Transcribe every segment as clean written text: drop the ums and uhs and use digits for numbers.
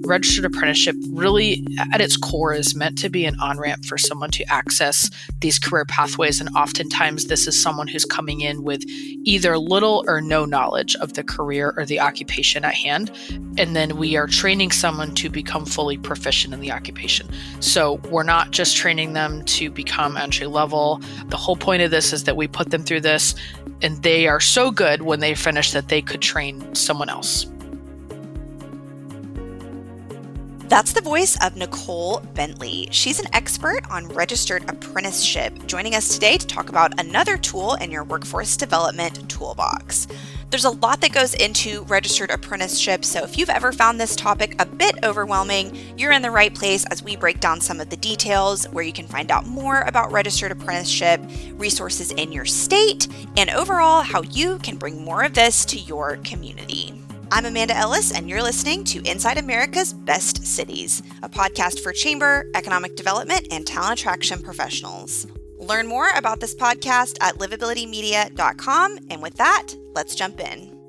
registered apprenticeship really at its core is meant to be an on-ramp for someone to access these career pathways. And oftentimes this is someone who's coming in with either little or no knowledge of the career or the occupation at hand. And then we are training someone to become fully proficient in the occupation. So we're not just training them to become entry level. The whole point of this is that we put them through this and they are so good when they finish that they could train someone else. That's the voice of Nicole Bentley. She's an expert on registered apprenticeship, joining us today to talk about another tool in your workforce development toolbox. There's a lot that goes into registered apprenticeship, so if you've ever found this topic a bit overwhelming, you're in the right place as we break down some of the details where you can find out more about registered apprenticeship, resources in your state, and overall how you can bring more of this to your community. I'm Amanda Ellis, and you're listening to Inside America's Best Cities, a podcast for chamber, economic development, and talent attraction professionals. Learn more about this podcast at livabilitymedia.com, and with that, let's jump in.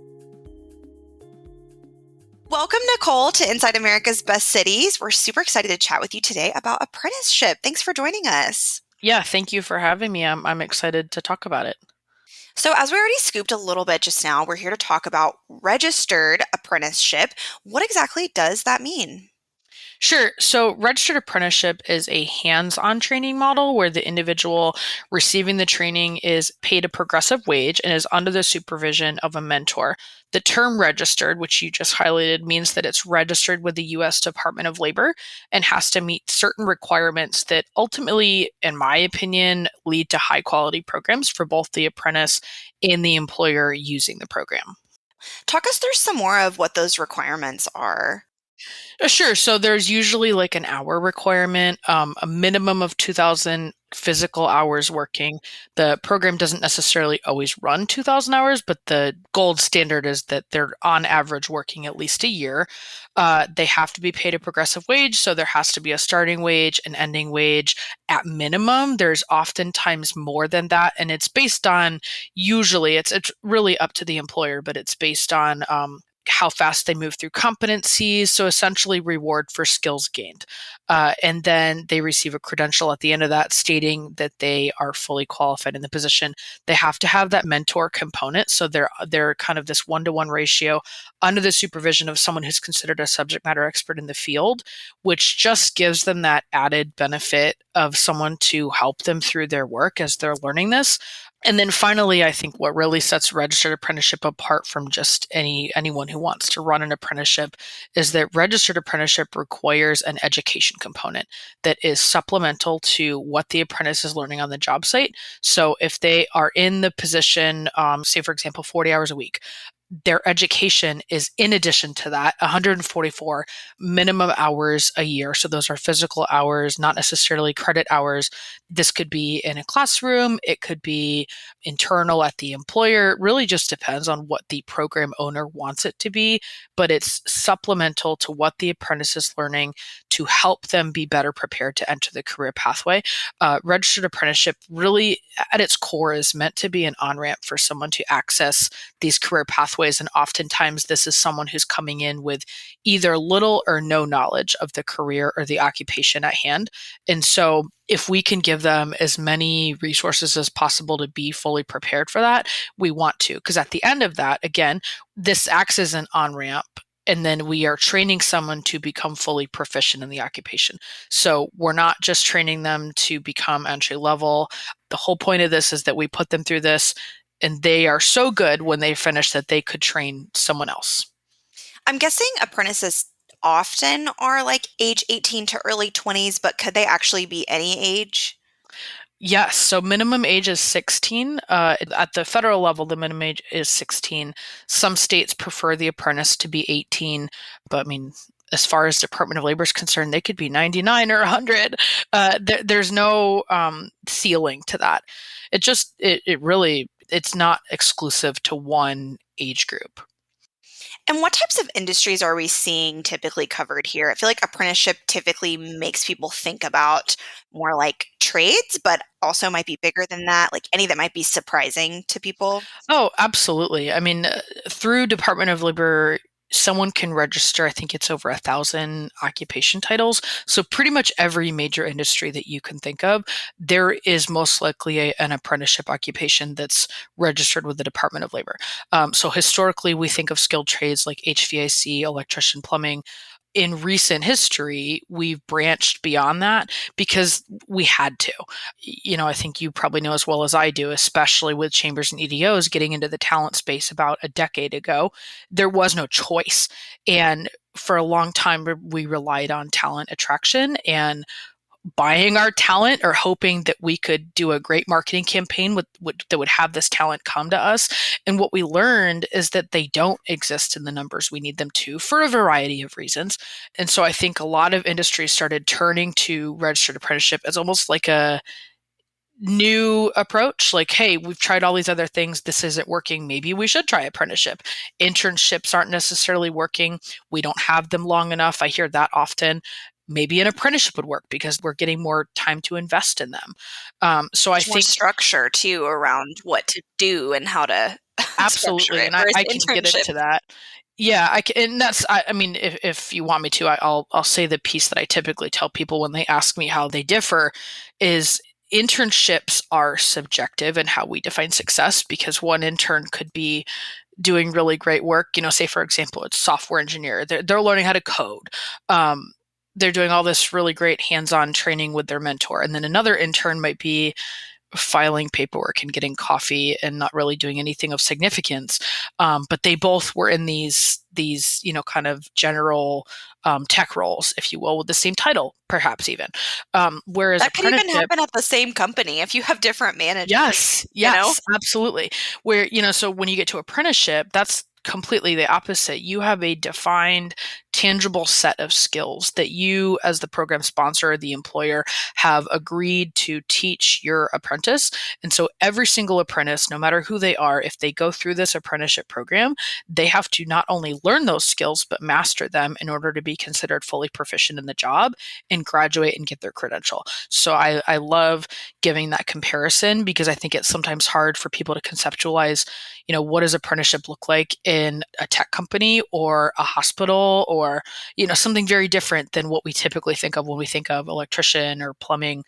Welcome, Nicole, to Inside America's Best Cities. We're super excited to chat with you today about apprenticeship. Thanks for joining us. Yeah, thank you for having me. I'm excited to talk about it. So as we already scooped a little bit just now, we're here to talk about registered apprenticeship. What exactly does that mean? Sure. So registered apprenticeship is a hands-on training model where the individual receiving the training is paid a progressive wage and is under the supervision of a mentor. The term registered, which you just highlighted, means that it's registered with the U.S. Department of Labor and has to meet certain requirements that ultimately, in my opinion, lead to high-quality programs for both the apprentice and the employer using the program. Talk us through some more of what those requirements are. Sure. So there's usually like an hour requirement, a minimum of 2,000 physical hours working. The program doesn't necessarily always run 2,000 hours, but the gold standard is that they're on average working at least a year. They have to be paid a progressive wage. So there has to be a starting wage, an ending wage at minimum. There's oftentimes more than that. And it's based on, usually it's really up to the employer, but it's based on, how fast they move through competencies, so essentially reward for skills gained. And then they receive a credential at the end of that stating that they are fully qualified in the position. They have to have that mentor component, so they're kind of this one-to-one ratio under the supervision of someone who's considered a subject matter expert in the field, which just gives them that added benefit of someone to help them through their work as they're learning this. And then finally, I think what really sets registered apprenticeship apart from just anyone who wants to run an apprenticeship is that registered apprenticeship requires an education component that is supplemental to what the apprentice is learning on the job site. So if they are in the position, say, for example, 40 hours a week, their education is in addition to that 144 minimum hours a year. So those are physical hours, not necessarily credit hours. This could be in a classroom. It could be internal at the employer. It really just depends on what the program owner wants it to be, but it's supplemental to what the apprentice is learning to help them be better prepared to enter the career pathway. Registered apprenticeship really at its core is meant to be an on-ramp for someone to access these career pathways. And oftentimes this is someone who's coming in with either little or no knowledge of the career or the occupation at hand. And so if we can give them as many resources as possible to be fully prepared for that, we want to. Because at the end of that, again, this acts as an on-ramp. And then we are training someone to become fully proficient in the occupation. So we're not just training them to become entry level. The whole point of this is that we put them through this and they are so good when they finish that they could train someone else. I'm guessing apprentices often are like age 18 to early 20s, but could they actually be any age? Yes. So minimum age is 16. At the federal level, the minimum age is 16. Some states prefer the apprentice to be 18, but I mean, as far as Department of Labor is concerned, they could be 99 or 100. There's no ceiling to that. It's not exclusive to one age group. And what types of industries are we seeing typically covered here? I feel like apprenticeship typically makes people think about more like trades, but also might be bigger than that, like any that might be surprising to people. Oh, absolutely. I mean, through Department of Labor someone can register, I think it's over 1,000 occupation titles. So pretty much every major industry that you can think of, there is most likely an apprenticeship occupation that's registered with the Department of Labor. So historically, we think of skilled trades like HVAC, electrician, plumbing. In recent history, we've branched beyond that because we had to. I think you probably know as well as I do, especially with chambers and EDOs getting into the talent space about a decade ago, there was no choice. And for a long time, we relied on talent attraction and buying our talent or hoping that we could do a great marketing campaign that would have this talent come to us. And what we learned is that they don't exist in the numbers we need them to for a variety of reasons. And so I think a lot of industries started turning to registered apprenticeship as almost like a new approach, like, hey, we've tried all these other things, this isn't working, maybe we should try apprenticeship. Internships aren't necessarily working, we don't have them long enough, I hear that often. Maybe an apprenticeship would work because we're getting more time to invest in them. So I Much more think structure too around what to do and how to structure absolutely, it, and I, whereas I can get internship. into that. Yeah, I can, and I mean, if you want me to, I'll say the piece that I typically tell people when they ask me how they differ is internships are subjective in how we define success because one intern could be doing really great work. Say for example, it's software engineer. They're learning how to code. Um, they're doing all this really great hands-on training with their mentor, and then another intern might be filing paperwork and getting coffee and not really doing anything of significance. But they both were in these kind of general tech roles, if you will, with the same title, perhaps even. Whereas That could even apprenticeship, happen at the same company if you have different managers, yes, you know? yes, absolutely. So when you get to apprenticeship, that's completely the opposite. You have a defined, tangible set of skills that you, as the program sponsor, the employer, have agreed to teach your apprentice. And so every single apprentice, no matter who they are, if they go through this apprenticeship program, they have to not only learn those skills, but master them in order to be considered fully proficient in the job and graduate and get their credential. So I love giving that comparison because I think it's sometimes hard for people to conceptualize, what does apprenticeship look like in a tech company or a hospital or, something very different than what we typically think of when we think of electrician or plumbing.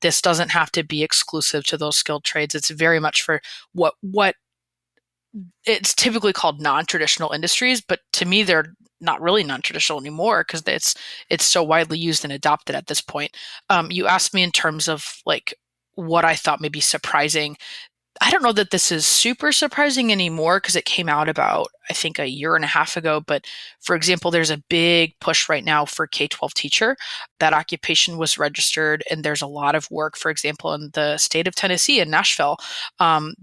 This doesn't have to be exclusive to those skilled trades. It's very much for what it's typically called non-traditional industries, but to me, they're not really non-traditional anymore because it's so widely used and adopted at this point. You asked me in terms of like what I thought may be surprising. I don't know that this is super surprising anymore because it came out about, I think, a year and a half ago. But for example, there's a big push right now for K-12 teacher. That occupation was registered, and there's a lot of work, for example, in the state of Tennessee in Nashville.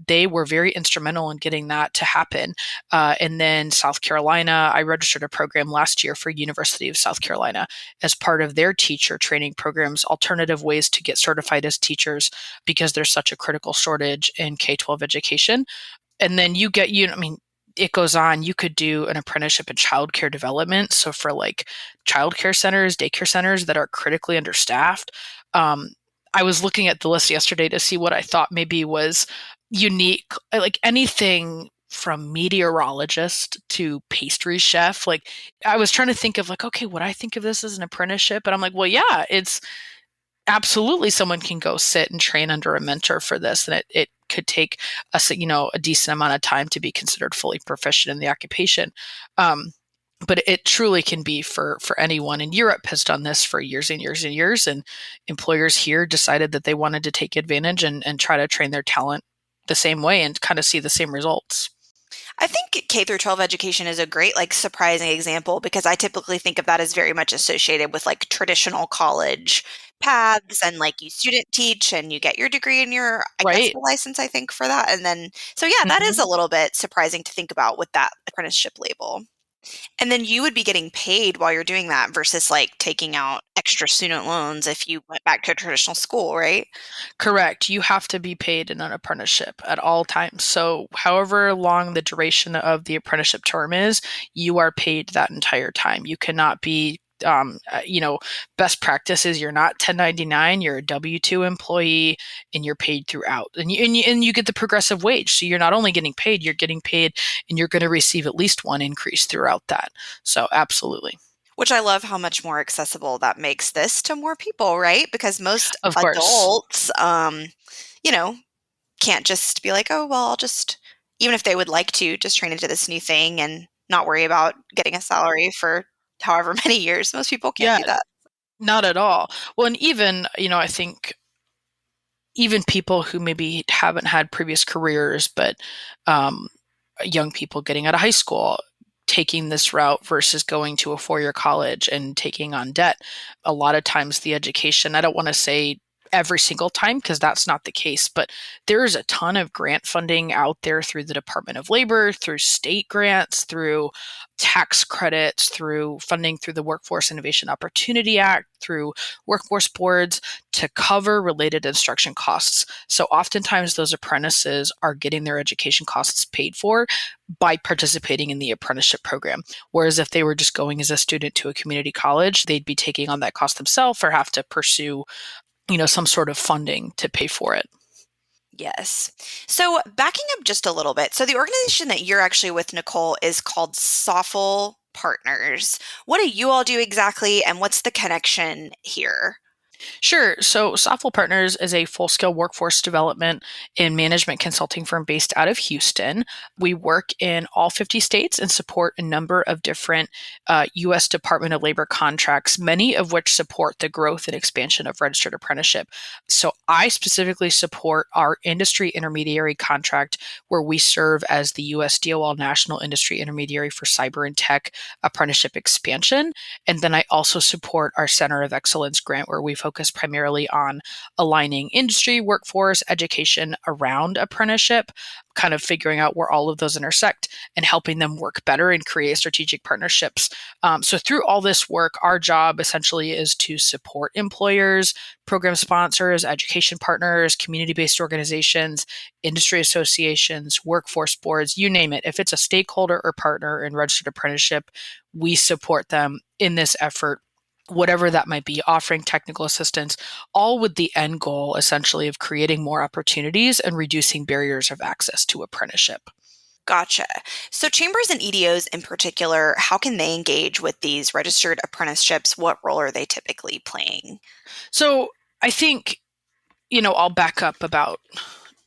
They were very instrumental in getting that to happen. And then South Carolina, I registered a program last year for University of South Carolina as part of their teacher training programs, alternative ways to get certified as teachers because there's such a critical shortage in K-12 education. And then I mean, it goes on. You could do an apprenticeship in childcare development. So for like childcare centers, daycare centers that are critically understaffed. I was looking at the list yesterday to see what I thought maybe was unique, like anything from meteorologist to pastry chef. Like I was trying to think of like, okay, would I think of this as an apprenticeship? And I'm like, well, yeah, it's absolutely someone can go sit and train under a mentor for this, and it could take a decent amount of time to be considered fully proficient in the occupation. But it truly can be for anyone. And Europe has done this for years and years and years, and employers here decided that they wanted to take advantage and try to train their talent the same way and kind of see the same results. I think K through 12 education is a great, like, surprising example because I typically think of that as very much associated with like traditional college paths and like you student teach and you get your degree and your, I guess, Right. the license, I think, for that. And then, so yeah, that is Hmm. a little bit surprising to think about with that apprenticeship label. And then you would be getting paid while you're doing that versus like taking out extra student loans if you went back to a traditional school, right? Correct. You have to be paid in an apprenticeship at all times. So, however long the duration of the apprenticeship term is, you are paid that entire time. You cannot be best practice is you're not 1099, you're a W-2 employee, and you're paid throughout. And you get the progressive wage. So you're not only getting paid, you're getting paid, and you're going to receive at least one increase throughout that. So absolutely. Which I love how much more accessible that makes this to more people, right? Because most Of course. adults, you know, can't just be like, oh, well, I'll just, even if they would like to, just train into this new thing and not worry about getting a salary for however many years. Most people can't Yeah, do that. not at all. Well, and even, I think even people who maybe haven't had previous careers, but um, young people getting out of high school, taking this route versus going to a 4 year college and taking on debt. A lot of times, the education, I don't want to say every single time because that's not the case, but there's a ton of grant funding out there through the Department of Labor, through state grants, through tax credits, through funding through the Workforce Innovation Opportunity Act, through workforce boards to cover related instruction costs. So oftentimes those apprentices are getting their education costs paid for by participating in the apprenticeship program. Whereas if they were just going as a student to a community college, they'd be taking on that cost themselves or have to pursue, some sort of funding to pay for it. Yes. So backing up just a little bit. So the organization that you're actually with, Nicole, is called Soffle Partners. What do you all do exactly, and what's the connection here? Sure. So, Software Partners is a full scale workforce development and management consulting firm based out of Houston. We work in all 50 states and support a number of different U.S. Department of Labor contracts, many of which support the growth and expansion of registered apprenticeship. So, I specifically support our industry intermediary contract, where we serve as the U.S. DOL National Industry Intermediary for Cyber and Tech Apprenticeship Expansion. And then I also support our Center of Excellence grant, where we focus primarily on aligning industry, workforce, education around apprenticeship, kind of figuring out where all of those intersect and helping them work better and create strategic partnerships. So, through all this work, our job essentially is to support employers, program sponsors, education partners, community based organizations, industry associations, workforce boards, you name it. If it's a stakeholder or partner in registered apprenticeship, we support them in this effort, whatever that might be, offering technical assistance, all with the end goal essentially of creating more opportunities and reducing barriers of access to apprenticeship. Gotcha. So chambers and EDOs in particular, how can they engage with these registered apprenticeships? What role are they typically playing? So I think, I'll back up about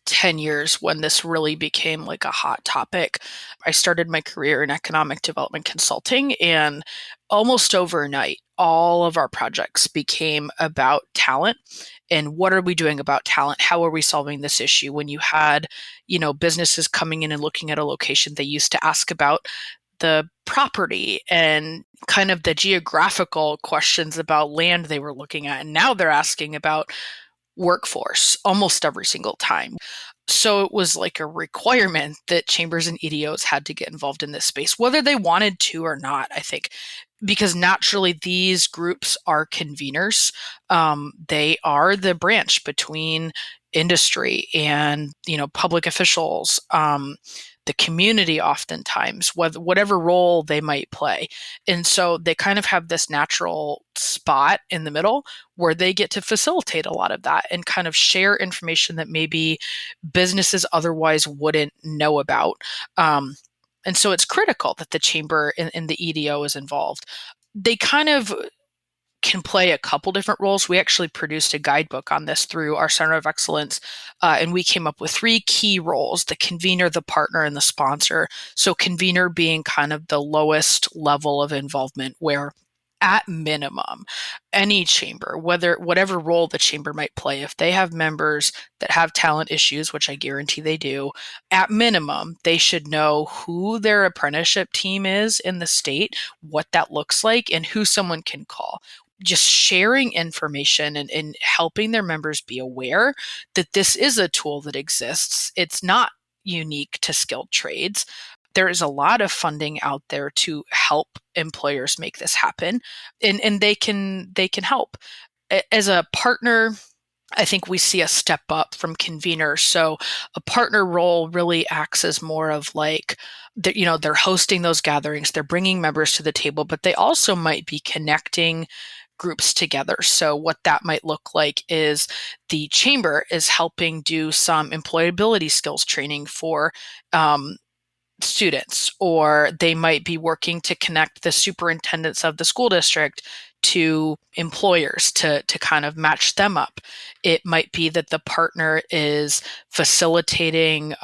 10 years when this really became like a hot topic. I started my career in economic development consulting, and almost overnight, all of our projects became about talent and what are we doing about talent? How are we solving this issue? When you had, businesses coming in and looking at a location, they used to ask about the property and kind of the geographical questions about land they were looking at. And now they're asking about workforce almost every single time. So it was like a requirement that chambers and EDOs had to get involved in this space, whether they wanted to or not, I think, because naturally these groups are conveners. They are the branch between industry and, public officials, the community oftentimes, whatever role they might play. And so they kind of have this natural spot in the middle where they get to facilitate a lot of that and kind of share information that maybe businesses otherwise wouldn't know about. And so it's critical that the chamber and the EDO is involved. They kind of can play a couple different roles. We actually produced a guidebook on this through our Center of Excellence, and we came up with three key roles: the convener, the partner, and the sponsor. So, convener being kind of the lowest level of involvement, where at minimum, any chamber, whatever role the chamber might play, if they have members that have talent issues, which I guarantee they do, at minimum, they should know who their apprenticeship team is in the state, what that looks like, and who someone can call. Just sharing information and helping their members be aware that this is a tool that exists. It's not unique to skilled trades. There is a lot of funding out there to help employers make this happen, and they can help. As a partner, I think we see a step up from conveners. So a partner role really acts as more of like, they're hosting those gatherings, they're bringing members to the table, but they also might be connecting groups together. So what that might look like is the chamber is helping do some employability skills training for um, students, or they might be working to connect the superintendents of the school district to employers to kind of match them up. It might be that the partner is facilitating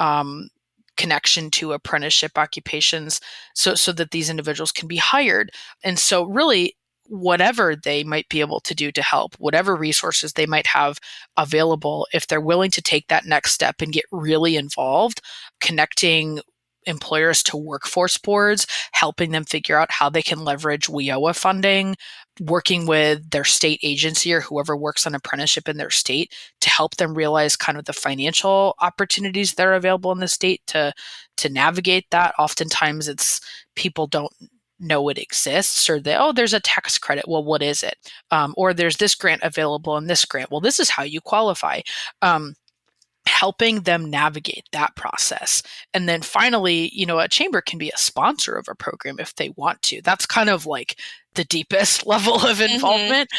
connection to apprenticeship occupations so that these individuals can be hired. And so really whatever they might be able to do to help, whatever resources they might have available, if they're willing to take that next step and get really involved, connecting employers to workforce boards, helping them figure out how they can leverage WIOA funding, working with their state agency or whoever works on apprenticeship in their state to help them realize kind of the financial opportunities that are available in the state to navigate that. Oftentimes it's people don't know it exists, or there's a tax credit. Well, what is it? Or there's this grant available and this grant. Well, this is how you qualify. Helping them navigate that process. And then finally, a chamber can be a sponsor of a program if they want to. That's kind of like the deepest level of Mm-hmm. involvement.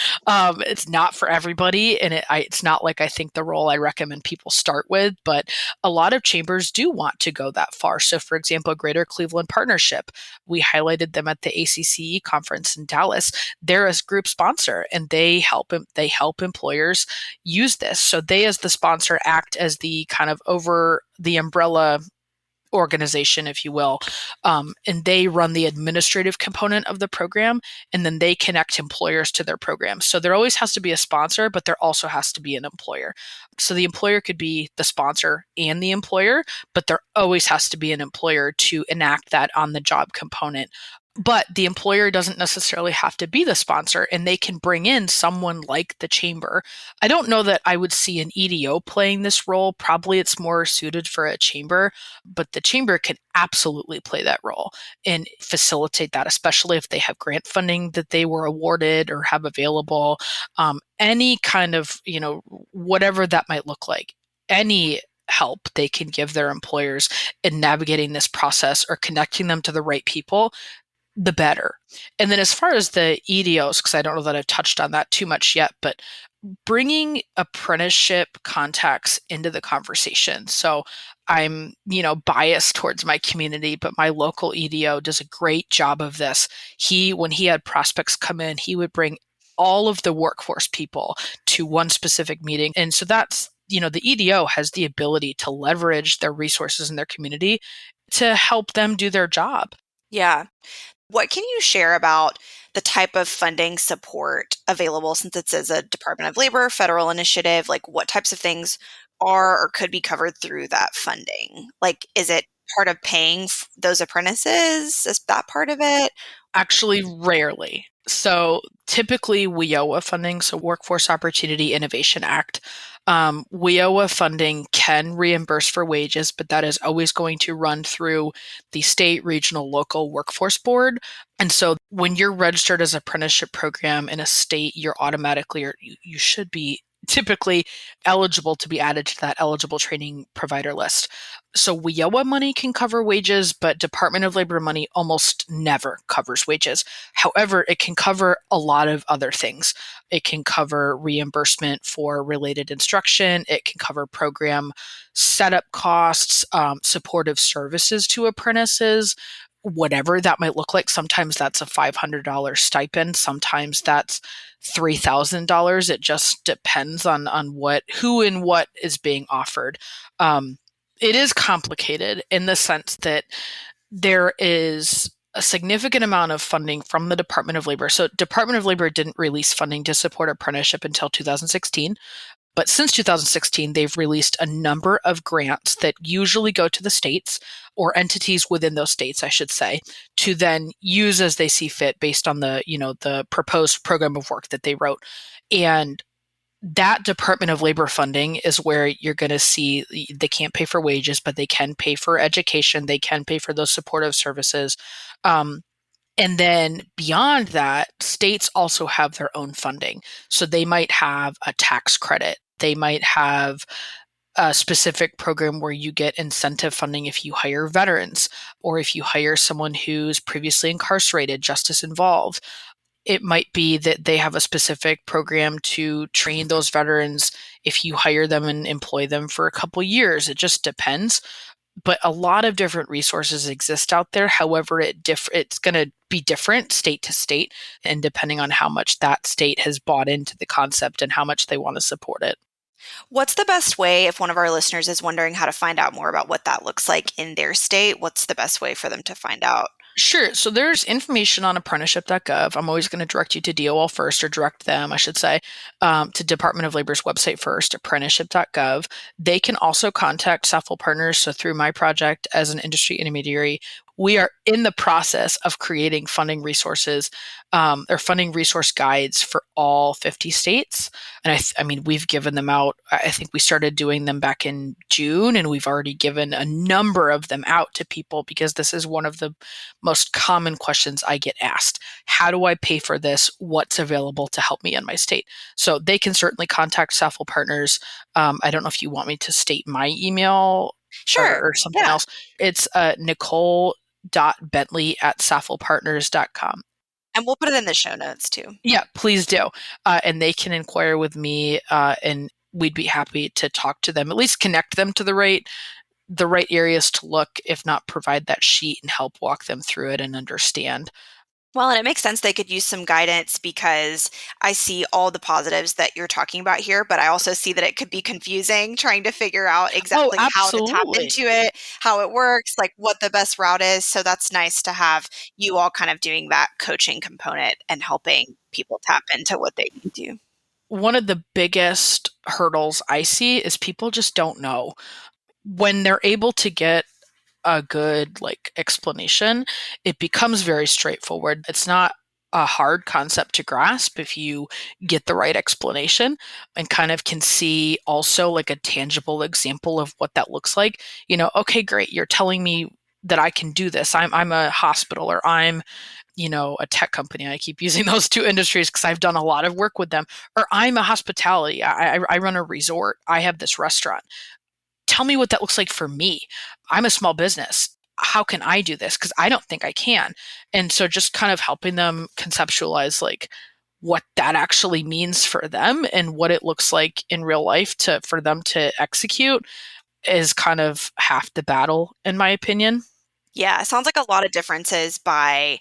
It's not for everybody, and it's not like I think the role I recommend people start with, but a lot of chambers do want to go that far. So, for example, Greater Cleveland Partnership, we highlighted them at the ACCE conference in Dallas. They're a group sponsor, and they help employers use this. So they, as the sponsor, act as the kind of over the umbrella organization, if you will, and they run the administrative component of the program, and then they connect employers to their programs. So there always has to be a sponsor, but there also has to be an employer. So the employer could be the sponsor and the employer, but there always has to be an employer to enact that on the job component. But the employer doesn't necessarily have to be the sponsor, and they can bring in someone like the chamber. I don't know that I would see an EDO playing this role. Probably it's more suited for a chamber, but the chamber can absolutely play that role and facilitate that, especially if they have grant funding that they were awarded or have available. Any kind of, whatever that might look like, any help they can give their employers in navigating this process or connecting them to the right people, the better. And then as far as the EDOs, because I don't know that I've touched on that too much yet, but bringing apprenticeship contacts into the conversation. So I'm, biased towards my community, but my local EDO does a great job of this. When he had prospects come in, he would bring all of the workforce people to one specific meeting. And so that's, the EDO has the ability to leverage their resources in their community to help them do their job. Yeah. What can you share about the type of funding support available since it says a Department of Labor federal initiative? Like, what types of things are or could be covered through that funding? Like, is it part of paying those apprentices? Is that part of it? Actually, rarely. So typically WIOA funding, so Workforce Opportunity Innovation Act, WIOA funding can reimburse for wages, but that is always going to run through the state, regional, local workforce board. And so when you're registered as an apprenticeship program in a state, you're automatically, or you should be typically eligible to be added to that eligible training provider list. So WIOA money can cover wages, but Department of Labor money almost never covers wages. However, it can cover a lot of other things. It can cover reimbursement for related instruction. It can cover program setup costs, supportive services to apprentices, whatever that might look like. Sometimes that's a $500 stipend. Sometimes that's $3,000. It just depends on who and what is being offered. It is complicated in the sense that there is a significant amount of funding from the Department of Labor. So Department of Labor didn't release funding to support apprenticeship until 2016. But since 2016, they've released a number of grants that usually go to the states or entities within those states, I should say, to then use as they see fit based on the proposed program of work that they wrote. And that Department of Labor funding is where you're going to see they can't pay for wages, but they can pay for education. They can pay for those supportive services. And then beyond that, states also have their own funding. So they might have a tax credit They might have a specific program where you get incentive funding if you hire veterans or if you hire someone who's previously incarcerated, justice involved. It might be that they have a specific program to train those veterans if you hire them and employ them for a couple years. It just depends. But a lot of different resources exist out there. However, it's going to be different state to state, and depending on how much that state has bought into the concept and how much they want to support it. What's the best way if one of our listeners is wondering how to find out more about what that looks like in their state? What's the best way for them to find out? Sure. So there's information on apprenticeship.gov. I'm always going to direct you to DOL first, or direct them, I should say, to Department of Labor's website first, apprenticeship.gov. They can also contact Saffold Partners. So through my project as an industry intermediary, we are in the process of creating funding resources or funding resource guides for all 50 states. And I mean, we've given them out. I think we started doing them back in June, and we've already given a number of them out to people because this is one of the most common questions I get asked. How do I pay for this? What's available to help me in my state? So they can certainly contact Saffold Partners. I don't know if you want me to state my email Sure. or something Yeah. else. It's nicole.bentley@safflepartners.com. And we'll put it in the show notes too. Yeah, please do. And they can inquire with me, and we'd be happy to talk to them, at least connect them to the right areas to look, if not provide that sheet and help walk them through it and understand. Well, and it makes sense they could use some guidance because I see all the positives that you're talking about here, but I also see that it could be confusing trying to figure out Oh, exactly how to tap into absolutely. it, how it works, like what the best route is. So that's nice to have you all kind of doing that coaching component and helping people tap into what they need to. One of the biggest hurdles I see is people just don't know. When they're able to get a good explanation, it becomes very straightforward. It's not a hard concept to grasp if you get the right explanation and kind of can see also like a tangible example of what that looks like. Okay, great, you're telling me that I can do this. I'm a hospital, or I'm a tech company. I keep using those two industries because I've done a lot of work with them. Or I'm a hospitality. I run a resort. I have this restaurant. Tell me what that looks like for me. I'm a small business. How can I do this? Because I don't think I can. And so just kind of helping them conceptualize what that actually means for them and what it looks like in real life for them to execute is kind of half the battle, in my opinion. Yeah, it sounds like a lot of differences by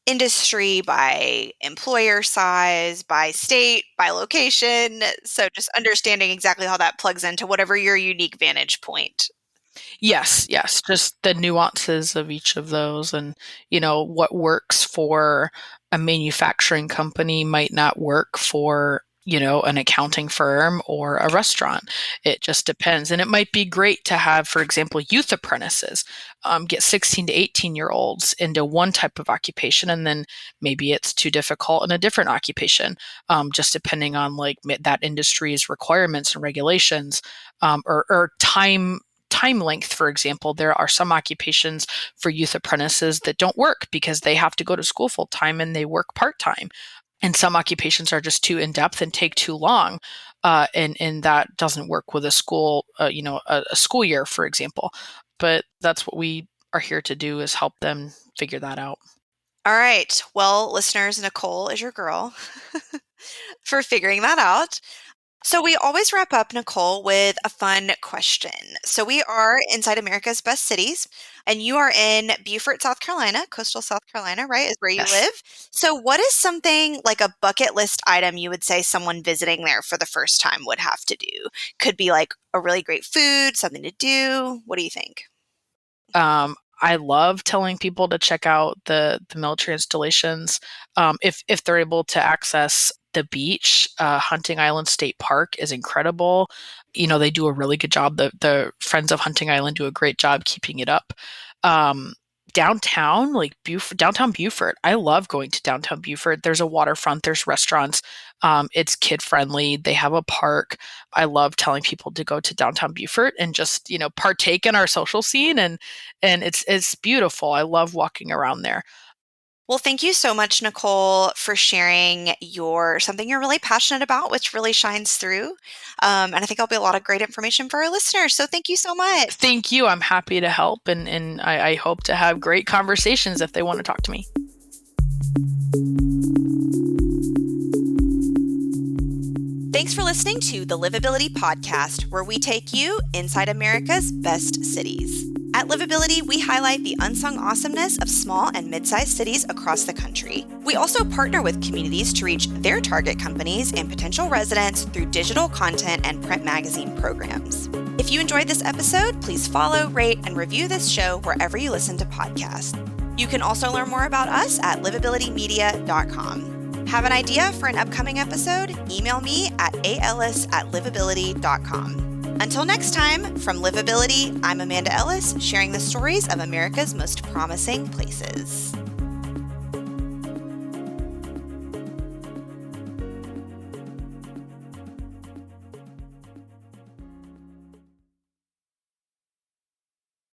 industry, by employer size, by state, by location. So just understanding exactly how that plugs into whatever your unique vantage point. Yes, yes, just the nuances of each of those, and what works for a manufacturing company might not work for an accounting firm or a restaurant. It just depends, and it might be great to have, for example, youth apprentices, get 16 to 18-year olds into one type of occupation, and then maybe it's too difficult in a different occupation, just depending on that industry's requirements and regulations, or time length. For example, there are some occupations for youth apprentices that don't work because they have to go to school full time and they work part time. And some occupations are just too in depth and take too long, and that doesn't work with a school, a school year, for example. But that's what we are here to do, is help them figure that out. All right. Well, listeners, Nicole is your girl for figuring that out. So we always wrap up, Nicole, with a fun question. So we are inside America's best cities, and you are in Beaufort, South Carolina, coastal South Carolina, right, is where you Yes. live. So what is something like a bucket list item you would say someone visiting there for the first time would have to do? Could be like a really great food, something to do. What do you think? I love telling people to check out the military installations. If they're able to access the beach, Hunting Island State Park is incredible. They do a really good job. The Friends of Hunting Island do a great job keeping it up. Um, Downtown, like downtown Beaufort, I love going to downtown Beaufort. There's a waterfront, there's restaurants. It's kid friendly. They have a park. I love telling people to go to downtown Beaufort and just partake in our social scene, and it's beautiful. I love walking around there. Well, thank you so much, Nicole, for sharing something you're really passionate about, which really shines through. And I think there'll be a lot of great information for our listeners. So thank you so much. Thank you. I'm happy to help, and I hope to have great conversations if they want to talk to me. Thanks for listening to the Livability Podcast, where we take you inside America's best cities. At Livability, we highlight the unsung awesomeness of small and mid-sized cities across the country. We also partner with communities to reach their target companies and potential residents through digital content and print magazine programs. If you enjoyed this episode, please follow, rate, and review this show wherever you listen to podcasts. You can also learn more about us at livabilitymedia.com. Have an idea for an upcoming episode? Email me at aellis@livability.com. Until next time, from Livability, I'm Amanda Ellis, sharing the stories of America's most promising places.